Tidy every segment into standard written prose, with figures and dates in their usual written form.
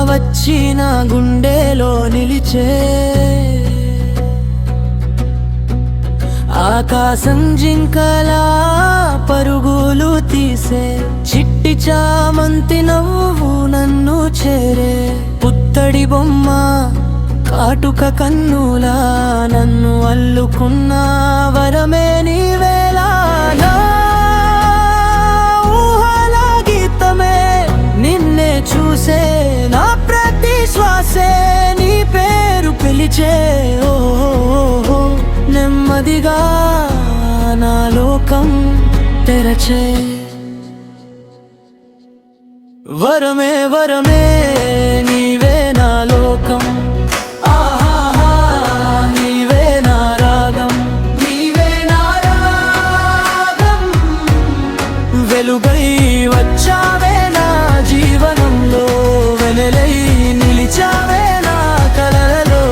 వచ్చిన గుండెలో నిలిచే ఆకాశం జింకలా పరుగులు తీసే చిట్టి చామంతి నవ్వు నన్ను చేరే పుత్తడి బొమ్మ కాటుక కన్నులా నన్ను అల్లుకున్న వరమే నీవేలా నా ఊహల గీతమే నిన్నే చూసే నా ప్రతి శ్వాసే నీ పేరు పిలిచే ఓ నెమ్మదిగా నా లోకం తెరచే వరమే వరమే నీవే నా లోకం ఆహా నీవే నా రాగం నీవే నా రాగం వెలుగై వచ్చావే నా జీవనంలో వెనలై నిలిచావే నా కలలలో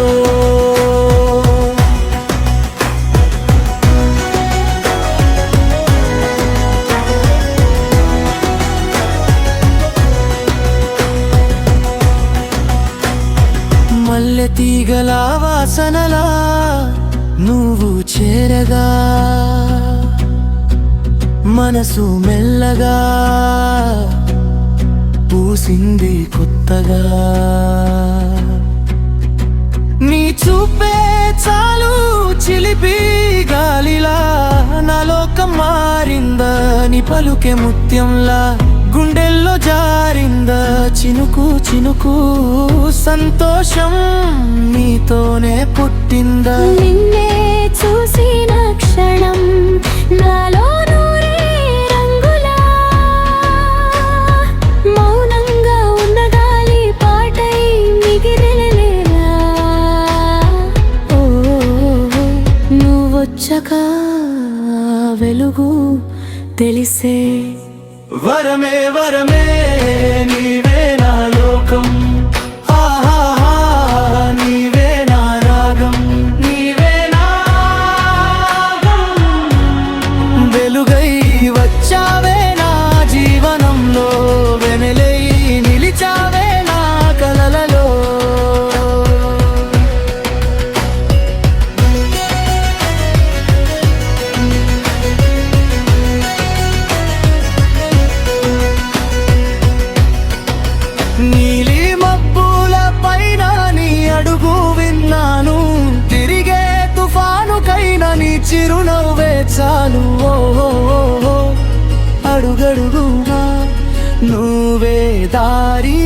మల్లె తీగల వాసనలా నువ్వు చేరగా మనసు మెల్లగా పూసింది కొత్తగా నీ చూపే చాలు చిలిపి గాలిలా నా లోకం మారిందా నీ పలుకే ముత్యంలా గుండెల్లో జారిందా చినుకు చినుకు సంతోషం నీతోనే పుట్టిందా నిన్నే చూసిన క్షణం నాలో నూరే రంగులా మౌనంగా ఉన్న గాలి పాటై మిగిలిలేలా ఓ నువ్వొచ్చక వెలుగు తెలిసే వరమే వరమే నీవే నా లోకం ఆహా నీవే నా రాగం నీవే నా వెలుగై వచ్చావే నా జీవనంలో వెనలై నిలిచావే నా కలలలో నీలి మబ్బుల పైన నీ అడుగు విన్నాను తిరిగే తుఫానుకైనా నీ చిరునవ్వే చాలు అడుగడుగునా నువ్వే దారి